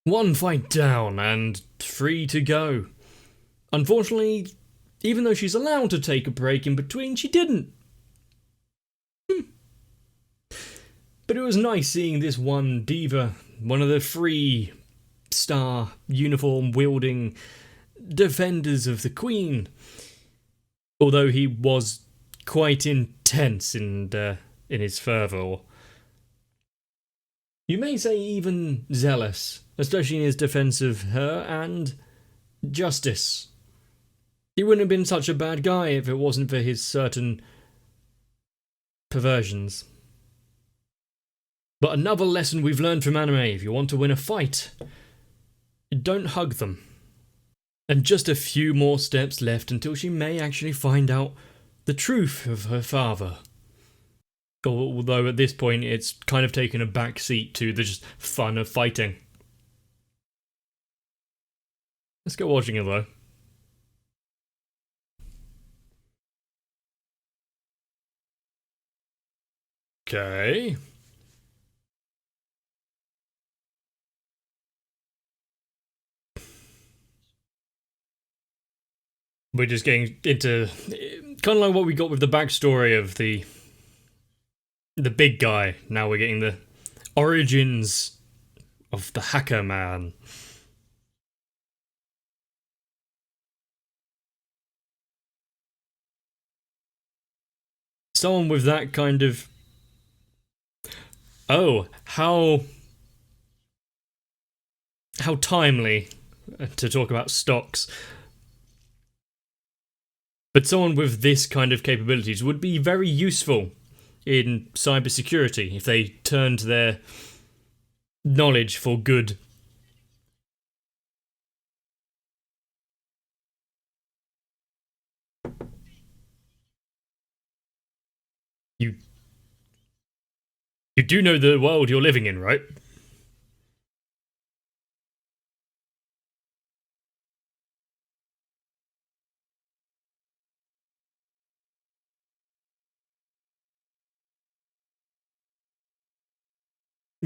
One fight down and 3 to go. Unfortunately, even though she's allowed to take a break in between, she didn't. But it was nice seeing this one diva, one of the 3-star uniform wielding defenders of the Queen. Although he was quite intense in his fervour. You may say even zealous, especially in his defence of her and justice. He wouldn't have been such a bad guy if it wasn't for his certain perversions. But another lesson we've learned from anime: if you want to win a fight, don't hug them. And just a few more steps left until she may actually find out the truth of her father. Although at this point it's kind of taken a back seat to the just fun of fighting. Let's go watching it though. Okay. We're just getting into kind of like what we got with the backstory of the big guy. Now we're getting the origins of the hacker man. Someone with that kind of... Oh, how timely to talk about stocks. But someone with this kind of capabilities would be very useful in cybersecurity if they turned their knowledge for good. You do know the world you're living in, right?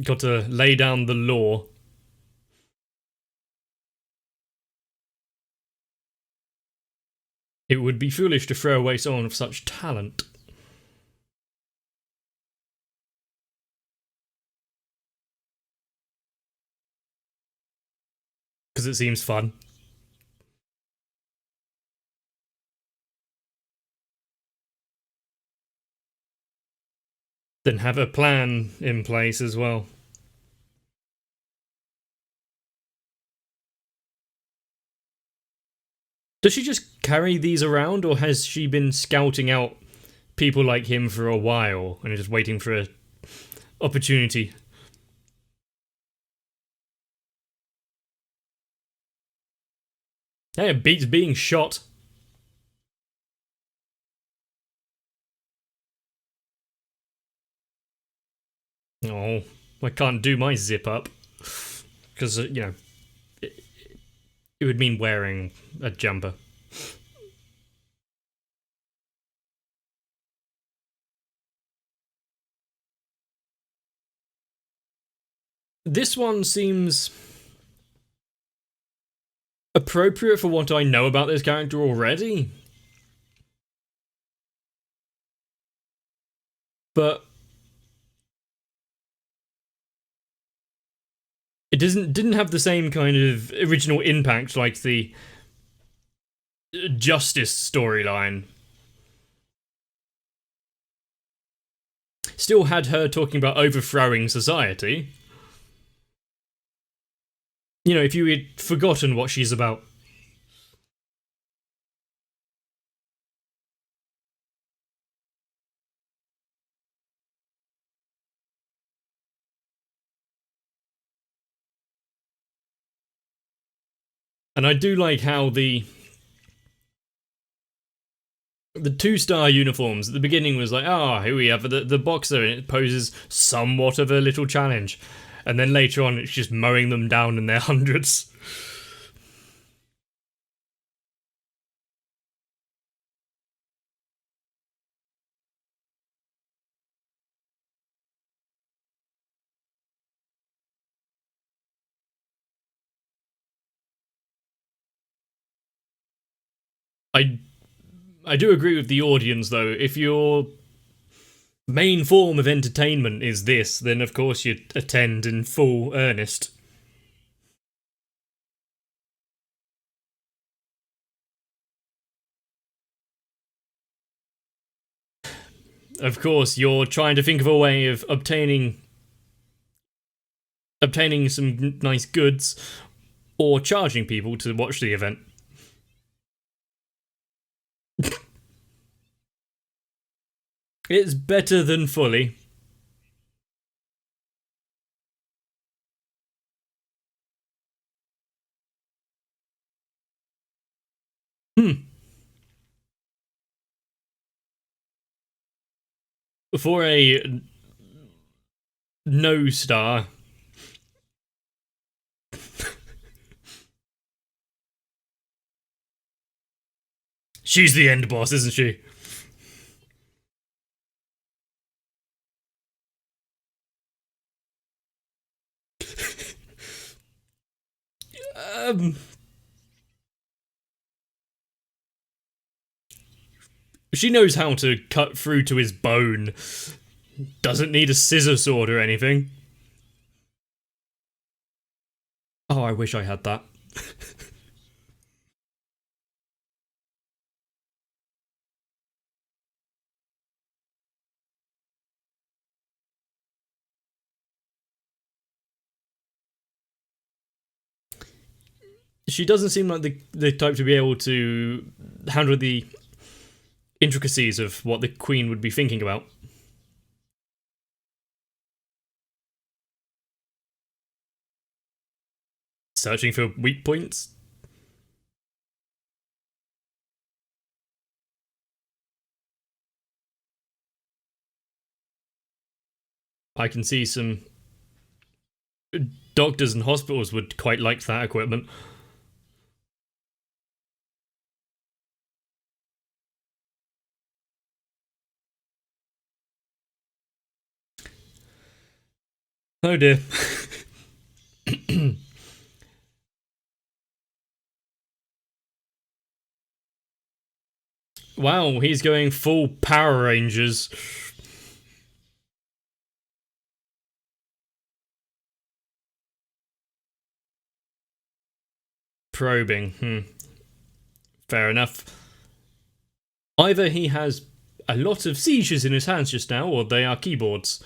Got to lay down the law. It would be foolish to throw away someone of such talent. Because it seems fun. Then have a plan in place as well. Does she just carry these around, or has she been scouting out people like him for a while and just waiting for an opportunity? Hey, it beats being shot. Oh, I can't do my zip up. Because, you know, it would mean wearing a jumper. This one seems appropriate for what I know about this character already. But it didn't have the same kind of original impact like the justice storyline. Still had her talking about overthrowing society. You know, if you had forgotten what she's about. And I do like how the 2-star uniforms at the beginning was like, here we have the boxer, and it poses somewhat of a little challenge. And then later on, it's just mowing them down in their hundreds. I I do agree with the audience, though. If your main form of entertainment is this, then of course you attend in full earnest. Of course, you're trying to think of a way of obtaining some nice goods, or charging people to watch the event. It's better than fully. Hmm. For a no star. She's the end boss, isn't she? um, she knows how to cut through to his bone. Doesn't need a scissor sword or anything. Oh, I wish I had that. She doesn't seem like the type to be able to handle the intricacies of what the Queen would be thinking about. Searching for weak points? I can see some doctors and hospitals would quite like that equipment. Oh dear. Wow, he's going full Power Rangers. Probing. Fair enough. Either he has a lot of seizures in his hands just now, or they are keyboards.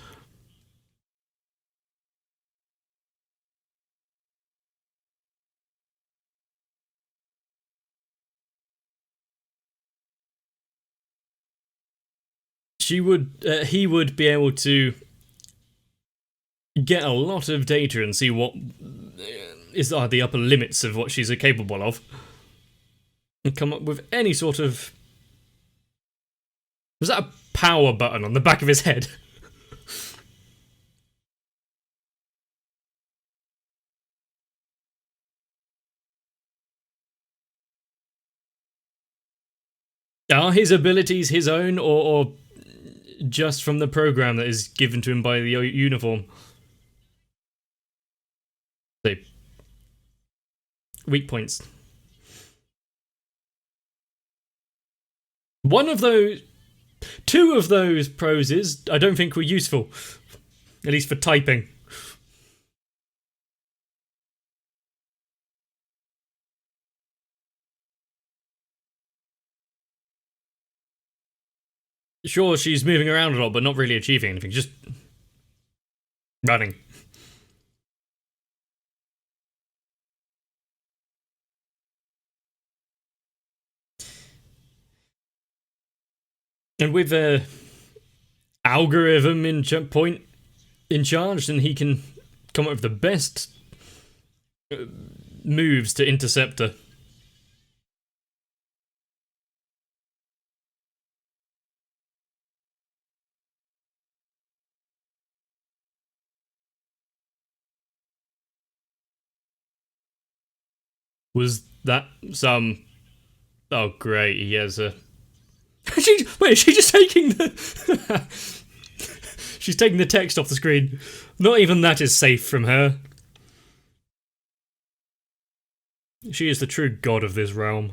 He would be able to get a lot of data and see what are the upper limits of what she's capable of, and come up with any sort of. Was that a power button on the back of his head? Are his abilities his own, or just from the program that is given to him by the uniform? Say, weak points. One of those. Two of those proses I don't think were useful. At least for typing. Sure, she's moving around a lot, but not really achieving anything. Just running. And with a algorithm in point in charge, then he can come up with the best moves to intercept her. Was that some? Oh, great! He has a. Wait, is she just taking the? She's taking the text off the screen. Not even that is safe from her. She is the true god of this realm.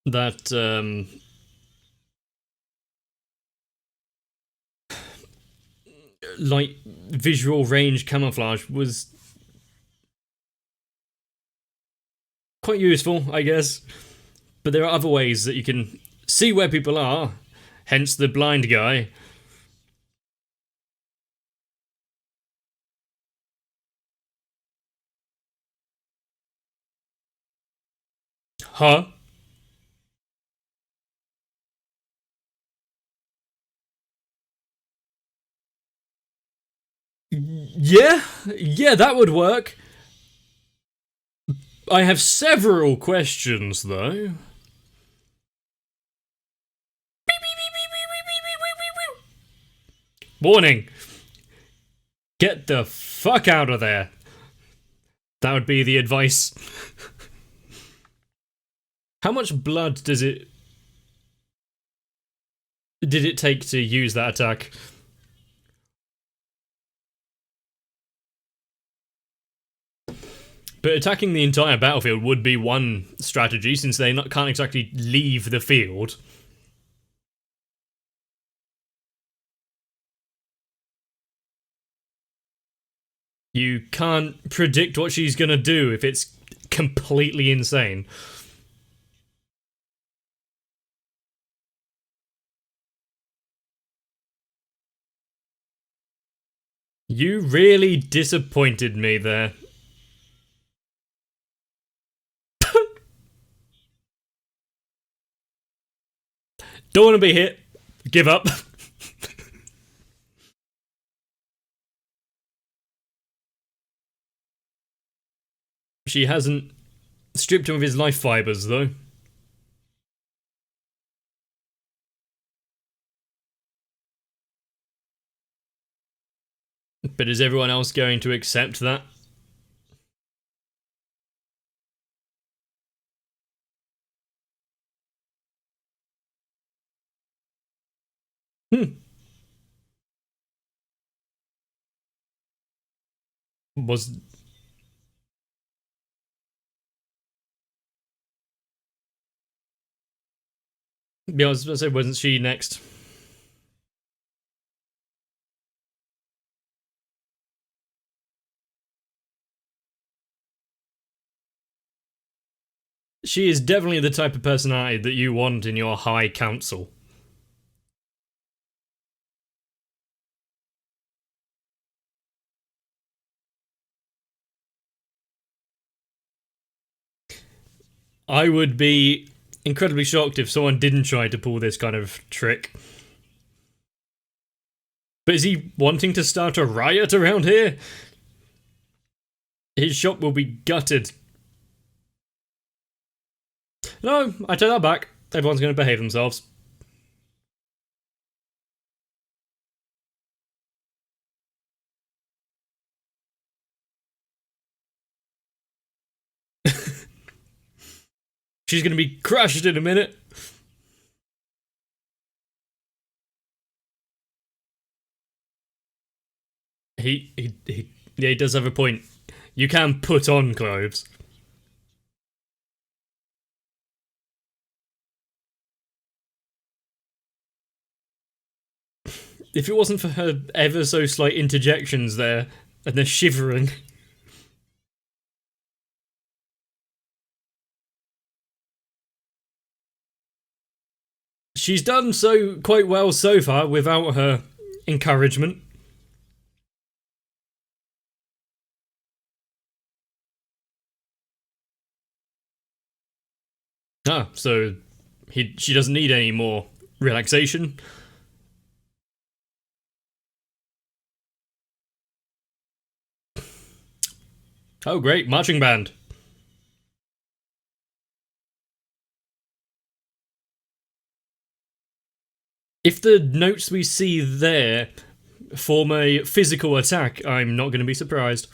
That, like, visual range camouflage was quite useful, I guess. But there are other ways that you can see where people are, hence the blind guy. Huh? Yeah, yeah, that would work. I have several questions, though. Warning! Get the fuck out of there. That would be the advice. How much blood did it take to use that attack? But attacking the entire battlefield would be one strategy, since they can't exactly leave the field. You can't predict what she's gonna do if it's completely insane. You really disappointed me there. Don't want to be hit. Give up. She hasn't stripped him of his life fibers, though. But is everyone else going to accept that? Was... Yeah, I was going to say, wasn't she next? She is definitely the type of personality that you want in your high council. I would be incredibly shocked if someone didn't try to pull this kind of trick. But is he wanting to start a riot around here? His shop will be gutted. No, I take that back. Everyone's going to behave themselves. She's going to be crushed in a minute. Yeah, he does have a point. You can put on clothes. If it wasn't for her ever so slight interjections there, and the shivering. She's done so quite well so far without her encouragement. Ah, so she doesn't need any more relaxation. Oh great, marching band. If the notes we see there form a physical attack, I'm not going to be surprised.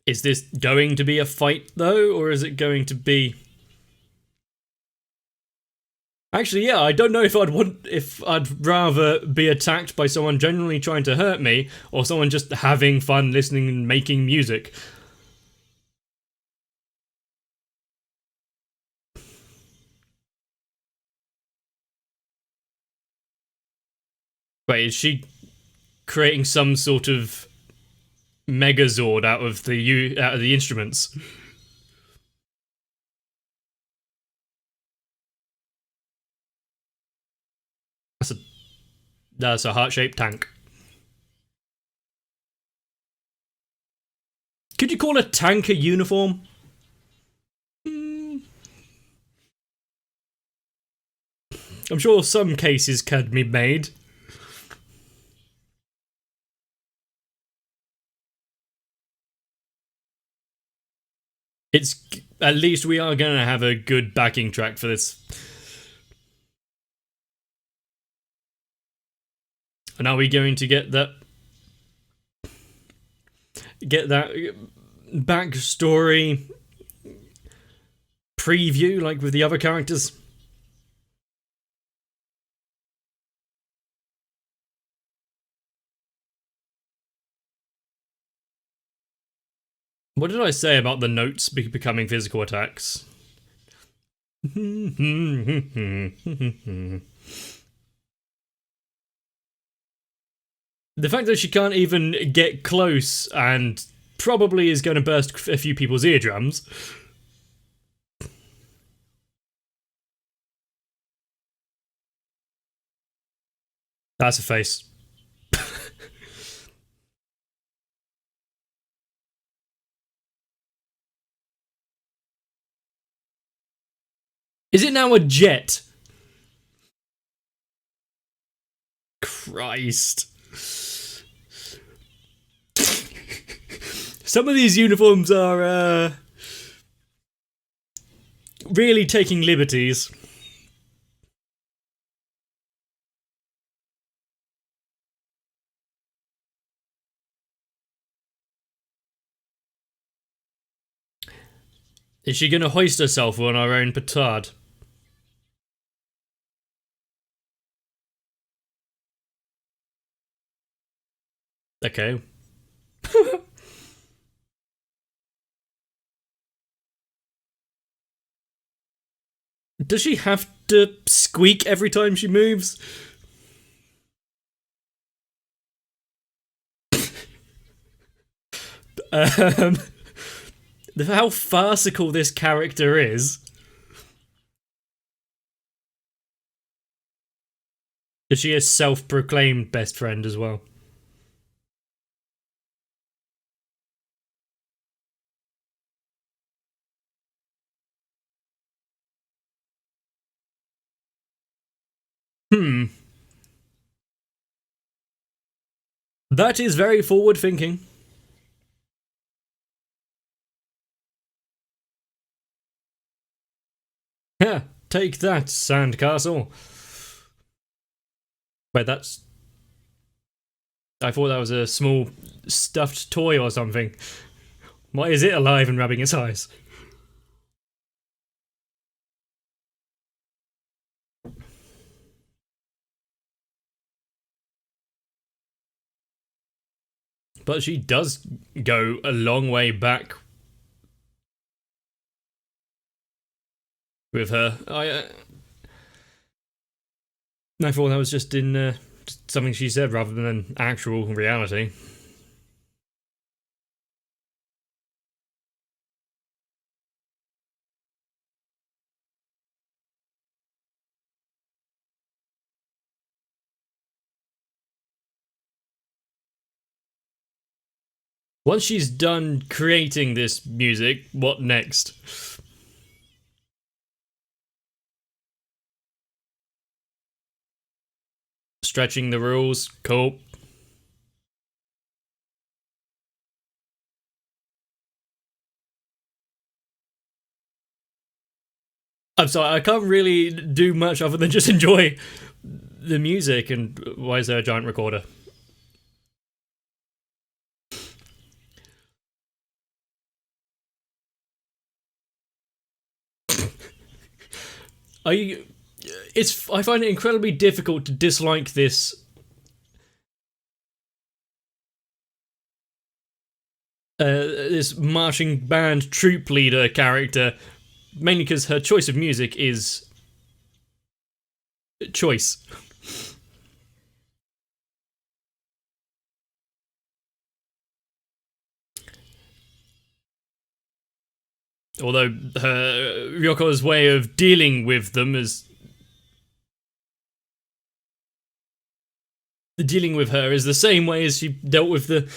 Is this going to be a fight, though, or is it going to be... Actually, yeah, I don't know if I'd rather be attacked by someone genuinely trying to hurt me, or someone just having fun listening and making music. Wait, is she creating some sort of Megazord out of the instruments? That's a that's a heart-shaped tank. Could you call a tank a uniform? I'm sure some cases can be made. It's at least we are gonna have a good backing track for this. And are we going to get that backstory preview like with the other characters? What did I say about the notes becoming physical attacks? The fact that she can't even get close and probably is going to burst a few people's eardrums. That's a face. Is it now a jet? Christ. Some of these uniforms are really taking liberties. Is she going to hoist herself on her own petard? Okay. Does she have to squeak every time she moves? um, how farcical this character is. Is she a self-proclaimed best friend as well? That is very forward thinking. Yeah, take that, Sandcastle. Wait, that's... I thought that was a small stuffed toy or something. Why is it alive and rubbing its eyes? But she does go a long way back with her. I thought that was just in something she said rather than actual reality. Once she's done creating this music, what next? Stretching the rules, cool. I'm sorry, I can't really do much other than just enjoy the music. And why is there a giant recorder? Are you I find it incredibly difficult to dislike this this marching band troop leader character, mainly because her choice of music is choice. Although Ryoko's way of dealing with them is dealing with her is the same way as she dealt with the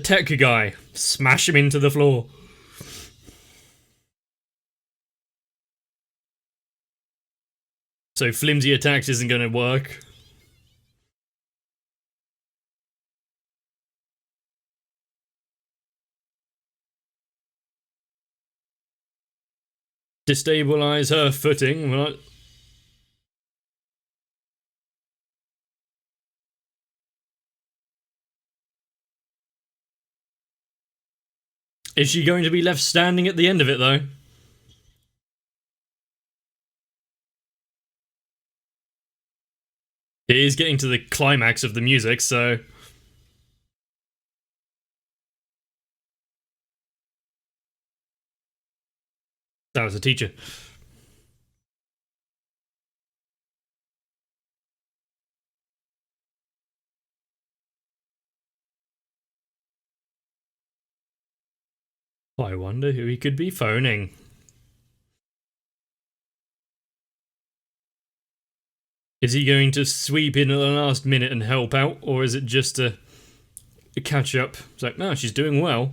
tech guy. Smash him into the floor. So flimsy attacks isn't going to work. Destabilize her footing. Well, is she going to be left standing at the end of it, though? It is getting to the climax of the music, so... That was a teacher. I wonder who he could be phoning. Is he going to sweep in at the last minute and help out, or is it just a catch up? It's like, no, she's doing well.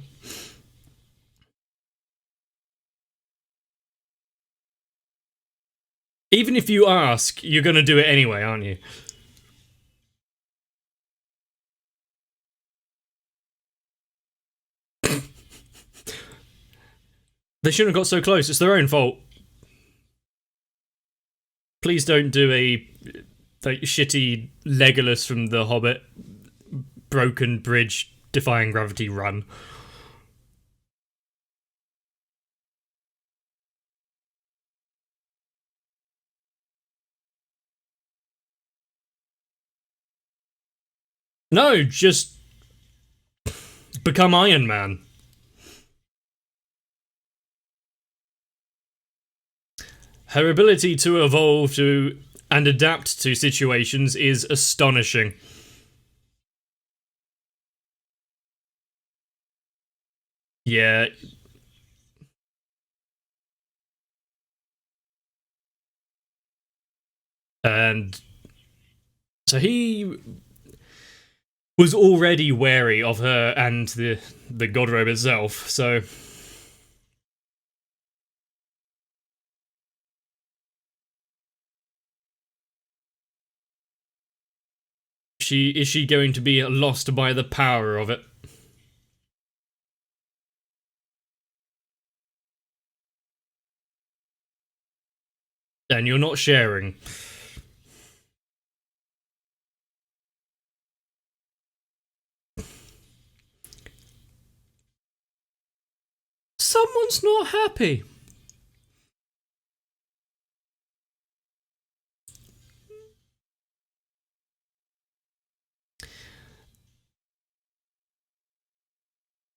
Even if you ask, you're going to do it anyway, aren't you? They shouldn't have got so close. It's their own fault. Please don't do a like shitty Legolas from The Hobbit broken bridge defying gravity run. No, just become Iron Man. Her ability to evolve to and adapt to situations is astonishing. Yeah. And so he was already wary of her and the god robe itself, so is she going to be lost by the power of it? And you're not sharing. Someone's not happy.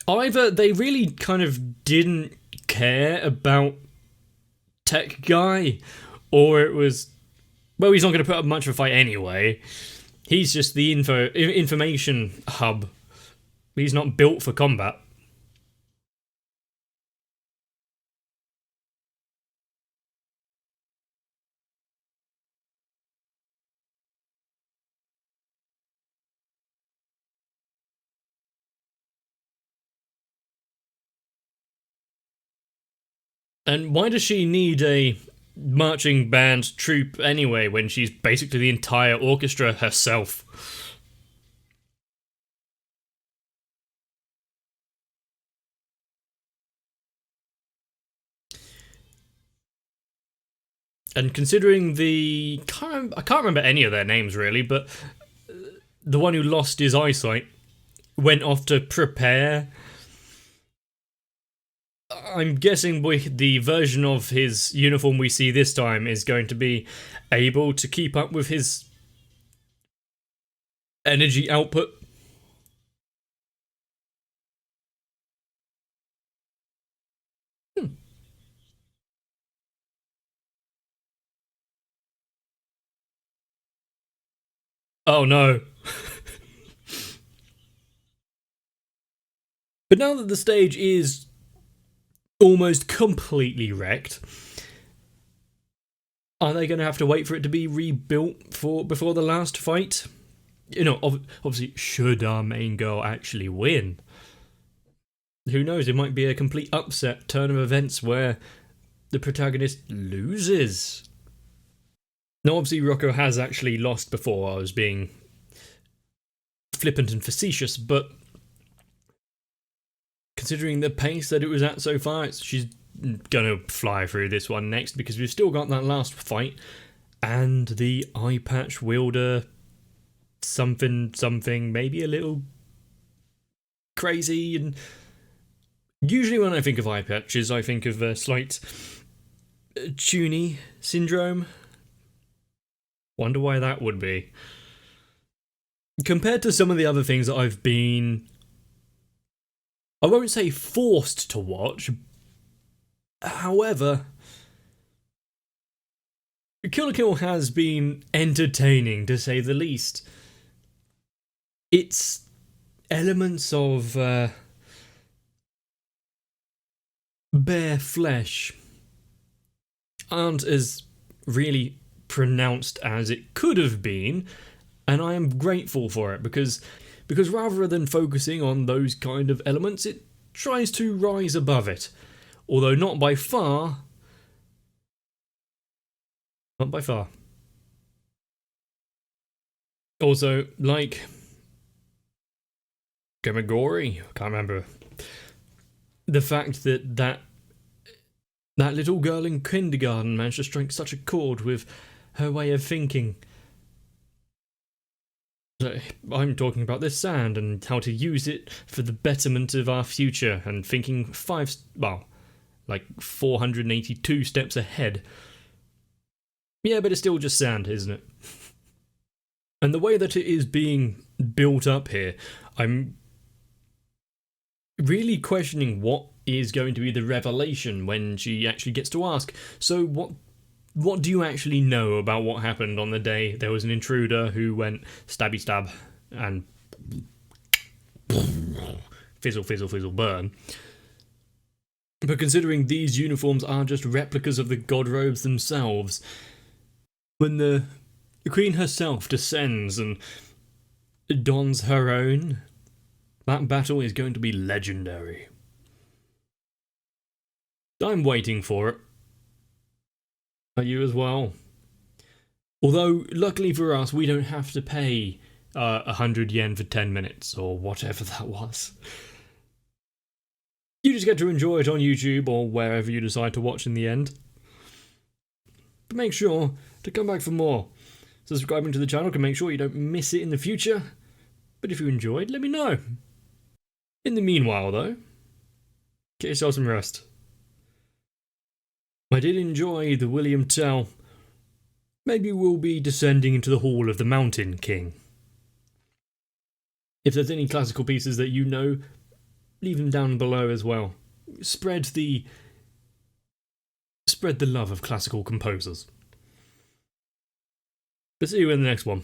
Either they really kind of didn't care about Tech Guy, or it was, well, he's not going to put up much of a fight anyway. He's just the information hub. He's not built for combat. And why does she need a marching band troupe anyway when she's basically the entire orchestra herself? And considering I can't remember any of their names really, but the one who lost his eyesight went off to prepare. I'm guessing the version of his uniform we see this time is going to be able to keep up with his energy output. Oh no. But now that the stage is almost completely wrecked, are they going to have to wait for it to be rebuilt before the last fight? You know, obviously, should our main girl actually win? Who knows, it might be a complete upset turn of events where the protagonist loses. Now, obviously, Rocco has actually lost before. I was being flippant and facetious, but considering the pace that it was at so far, she's gonna fly through this one next, because we've still got that last fight and the eye patch wielder something, maybe a little crazy. And usually when I think of eye patches, I think of a slight Tuny syndrome. Wonder why that would be. Compared to some of the other things that I've been, I won't say forced to watch, however, Kill la Kill has been entertaining, to say the least. Its elements of bare flesh aren't as really pronounced as it could have been, and I am grateful for it, because rather than focusing on those kind of elements, it tries to rise above it, although not by far. Not by far. Also, like Gamagori, I can't remember, the fact that little girl in kindergarten managed to strike such a chord with her way of thinking. I'm talking about this sand and how to use it for the betterment of our future, and thinking 482 steps ahead. Yeah, but it's still just sand, isn't it? And the way that it is being built up here, I'm really questioning what is going to be the revelation when she actually gets to ask, so what do you actually know about what happened on the day there was an intruder who went stabby stab and fizzle, fizzle, fizzle, burn? But considering these uniforms are just replicas of the god robes themselves, when the queen herself descends and dons her own, that battle is going to be legendary. I'm waiting for it. Are you as well? Although, luckily for us, we don't have to pay 100 yen for 10 minutes, or whatever that was. You just get to enjoy it on YouTube, or wherever you decide to watch in the end. But make sure to come back for more. Subscribing to the channel can make sure you don't miss it in the future. But if you enjoyed, let me know. In the meanwhile, though, get yourself some rest. I did enjoy the William Tell. Maybe we'll be descending into the Hall of the Mountain King. If there's any classical pieces that you know, leave them down below as well. Spread the love of classical composers. But see you in the next one.